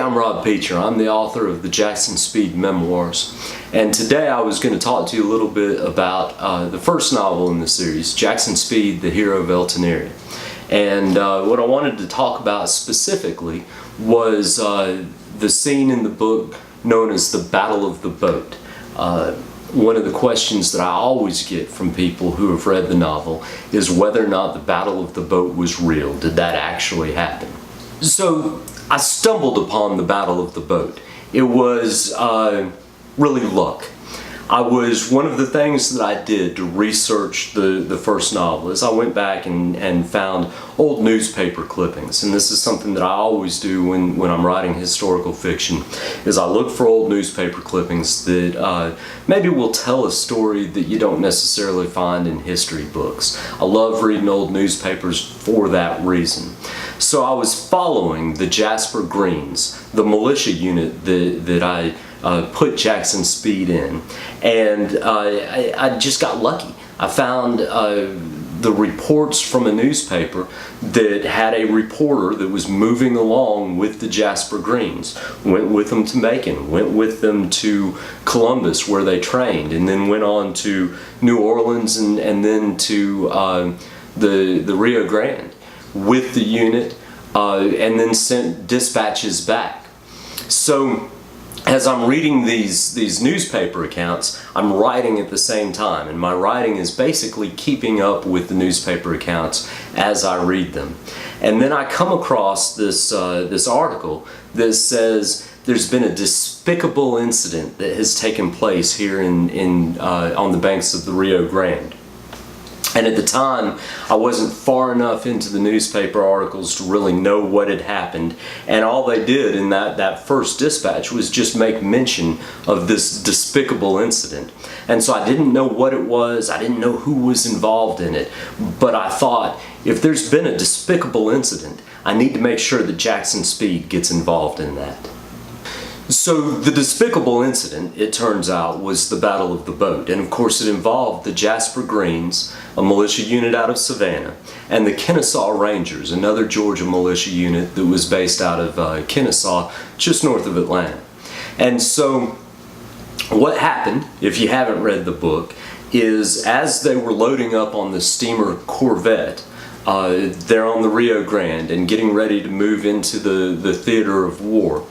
I'm Rob Peacher. I'm the author of the Jackson Speed Memoirs. And today I was going to talk to you a little bit about the first novel in the series, Jackson Speed, the Hero of El Teneria. And what I wanted to talk about specifically was the scene in the book known as the Battle of the Boat. One of the questions that I always get from people who have read the novel is whether or not the Battle of the Boat was real. Did that actually happen? So I stumbled upon the Battle of the Boat. It was really luck. One of the things that I did to research the first novel is I went back and found old newspaper clippings, and this is something that I always do when I'm writing historical fiction, is I look for old newspaper clippings that maybe will tell a story that you don't necessarily find in history books. I love reading old newspapers for that reason. So I was following the Jasper Greens, the militia unit that I put Jackson Speed in, and I just got lucky. I found the reports from a newspaper that had a reporter that was moving along with the Jasper Greens, went with them to Macon, went with them to Columbus where they trained, and then went on to New Orleans and then to the Rio Grande with the unit, and then sent dispatches back. So as I'm reading these newspaper accounts, I'm writing at the same time, and my writing is basically keeping up with the newspaper accounts as I read them. And then I come across this article that says there's been a despicable incident that has taken place here on the banks of the Rio Grande. And at the time, I wasn't far enough into the newspaper articles to really know what had happened. And all they did in that first dispatch was just make mention of this despicable incident. And so I didn't know what it was, I didn't know who was involved in it. But I thought, if there's been a despicable incident, I need to make sure that Jackson Speed gets involved in that. So the despicable incident, it turns out, was the Battle of the Boat, and of course it involved the Jasper Greens, a militia unit out of Savannah, and the Kennesaw Rangers, another Georgia militia unit that was based out of Kennesaw, just north of Atlanta. And so what happened, if you haven't read the book, is as they were loading up on the steamer Corvette, they're on the Rio Grande and getting ready to move into the theater of war.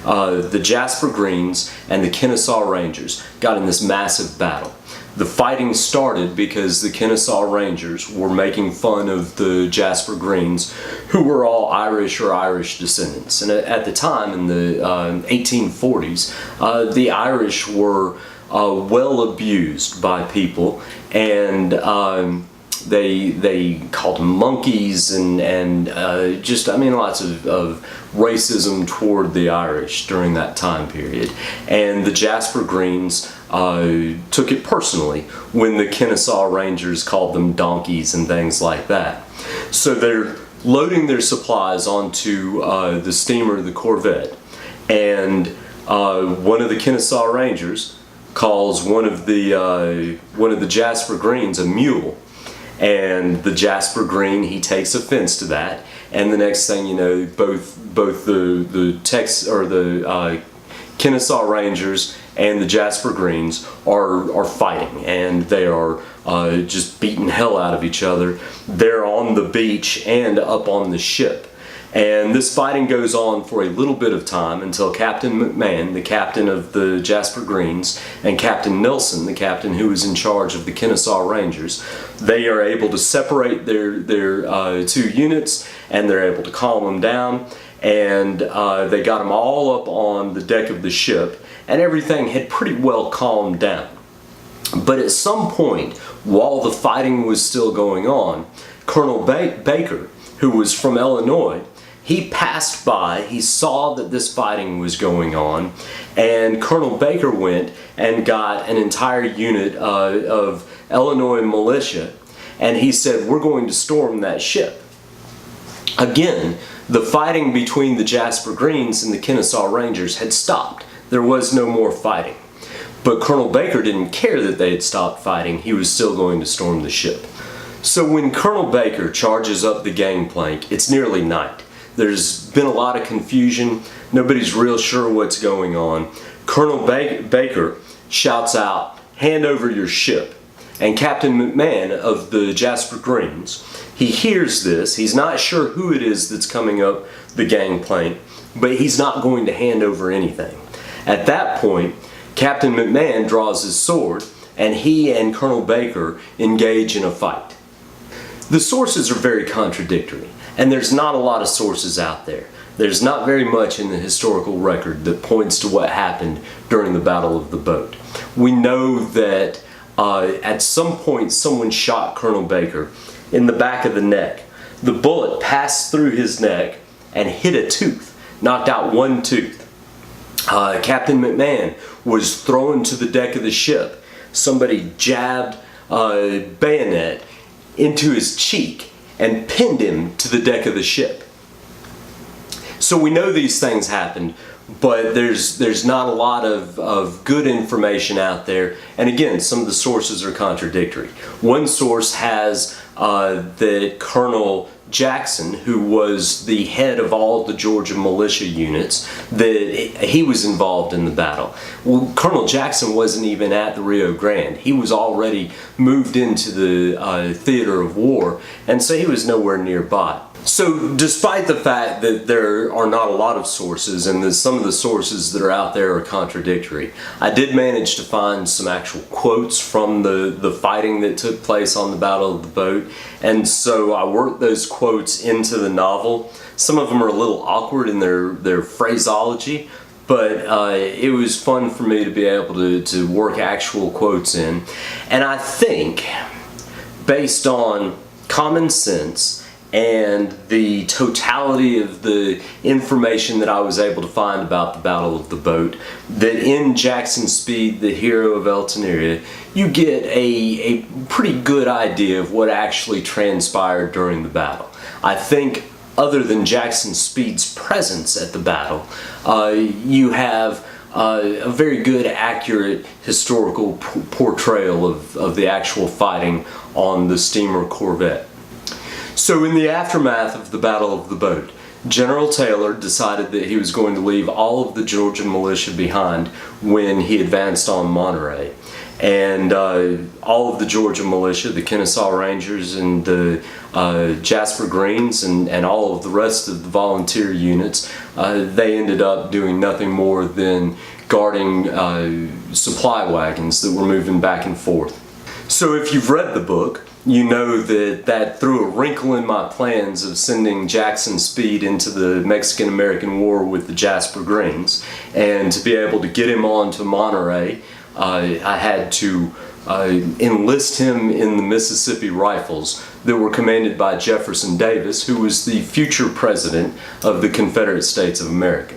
The Jasper Greens and the Kennesaw Rangers got in this massive battle. The fighting started because the Kennesaw Rangers were making fun of the Jasper Greens, who were all Irish or Irish descendants. And at the time, in the 1840s, the Irish were well abused by people, and they called them monkeys and lots of racism toward the Irish during that time period. And the Jasper Greens took it personally when the Kennesaw Rangers called them donkeys and things like that. So they're loading their supplies onto the steamer, the Corvette, and one of the Kennesaw Rangers calls one of the Jasper Greens a mule. And the Jasper Green, he takes offense to that, and the next thing you know, both the Kennesaw Rangers and the Jasper Greens are fighting, and they are just beating hell out of each other. They're on the beach and up on the ship. And this fighting goes on for a little bit of time until Captain McMahon, the captain of the Jasper Greens, and Captain Nelson, the captain who was in charge of the Kennesaw Rangers, they are able to separate their two units, and they're able to calm them down, and they got them all up on the deck of the ship, and everything had pretty well calmed down. But at some point, while the fighting was still going on, Colonel Baker, who was from Illinois, he passed by, he saw that this fighting was going on, and Colonel Baker went and got an entire unit of Illinois militia, and he said, "We're going to storm that ship." Again, the fighting between the Jasper Greens and the Kennesaw Rangers had stopped. There was no more fighting. But Colonel Baker didn't care that they had stopped fighting. He was still going to storm the ship. So when Colonel Baker charges up the gangplank, it's nearly night. There's been a lot of confusion. Nobody's real sure what's going on. Colonel Baker shouts out, "Hand over your ship." And Captain McMahon of the Jasper Greens, he hears this. He's not sure who it is that's coming up the gangplank, but he's not going to hand over anything. At that point, Captain McMahon draws his sword, and he and Colonel Baker engage in a fight. The sources are very contradictory, and there's not a lot of sources out there. There's not very much in the historical record that points to what happened during the Battle of the Boat. We know that at some point someone shot Colonel Baker in the back of the neck. The bullet passed through his neck and hit a tooth, knocked out one tooth. Captain McMahon was thrown to the deck of the ship. Somebody jabbed a bayonet into his cheek and pinned him to the deck of the ship. So we know these things happened, but there's not a lot of good information out there. And again, some of the sources are contradictory. One source has that Colonel Jackson, who was the head of all the Georgia militia units, that he was involved in the battle. Well, Colonel Jackson wasn't even at the Rio Grande. He was already moved into the theater of war, and so he was nowhere nearby. So despite the fact that there are not a lot of sources and that some of the sources that are out there are contradictory, I did manage to find some actual quotes from the fighting that took place on the Battle of the Boat, and so I worked those quotes into the novel. Some of them are a little awkward in their phraseology, but it was fun for me to be able to work actual quotes in. And I think, based on common sense and the totality of the information that I was able to find about the Battle of the Boat, that in Jackson Speed, the Hero of El Teneria, you get a pretty good idea of what actually transpired during the battle. I think, other than Jackson Speed's presence at the battle, you have a very good, accurate historical portrayal of the actual fighting on the steamer Corvette. So in the aftermath of the Battle of the Boat, General Taylor decided that he was going to leave all of the Georgian militia behind when he advanced on Monterey. And all of the Georgia militia, the Kennesaw Rangers and the Jasper Greens and all of the rest of the volunteer units, they ended up doing nothing more than guarding supply wagons that were moving back and forth. So if you've read the book, you know that threw a wrinkle in my plans of sending Jackson Speed into the Mexican-American War with the Jasper Greens. And to be able to get him on to Monterey, I had to enlist him in the Mississippi Rifles that were commanded by Jefferson Davis, who was the future president of the Confederate States of America.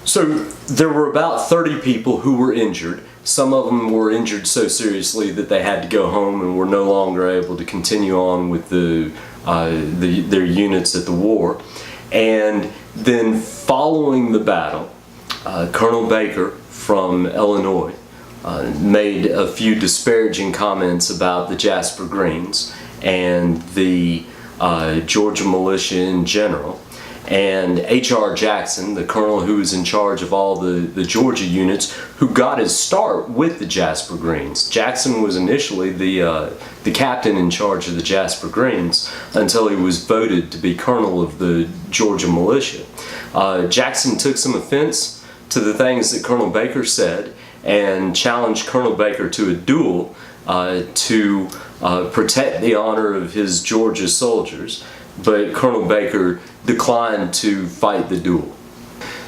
So there were about 30 people who were injured. Some of them were injured so seriously that they had to go home and were no longer able to continue on with their units at the war. And then following the battle, Colonel Baker from Illinois made a few disparaging comments about the Jasper Greens and the Georgia militia in general. And H.R. Jackson, the colonel who was in charge of all the Georgia units, who got his start with the Jasper Greens. Jackson was initially the captain in charge of the Jasper Greens until he was voted to be colonel of the Georgia militia. Jackson took some offense to the things that Colonel Baker said and challenged Colonel Baker to a duel to protect the honor of his Georgia soldiers, but Colonel Baker declined to fight the duel.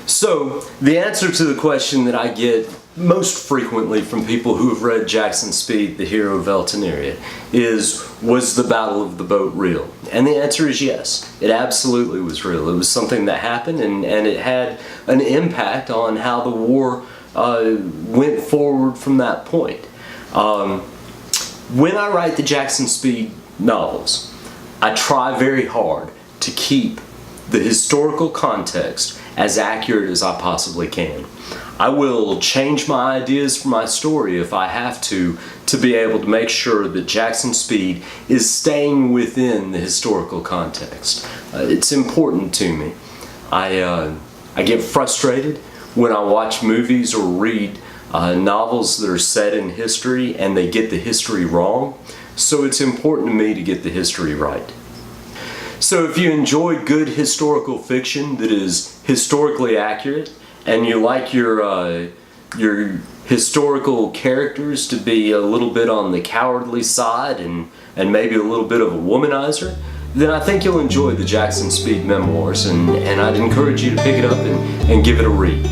So the answer to the question that I get most frequently from people who have read Jackson Speed, the Hero of El Teneria, is, was the Battle of the Boat real? And the answer is yes. It absolutely was real. It was something that happened, and it had an impact on how the war went forward from that point. When I write the Jackson Speed novels, I try very hard to keep the historical context as accurate as I possibly can. I will change my ideas for my story if I have to be able to make sure that Jackson Speed is staying within the historical context. It's important to me. I get frustrated when I watch movies or read novels that are set in history and they get the history wrong. So it's important to me to get the history right. So if you enjoy good historical fiction that is historically accurate, and you like your historical characters to be a little bit on the cowardly side and maybe a little bit of a womanizer, then I think you'll enjoy the Jackson Speed Memoirs, and I'd encourage you to pick it up and give it a read.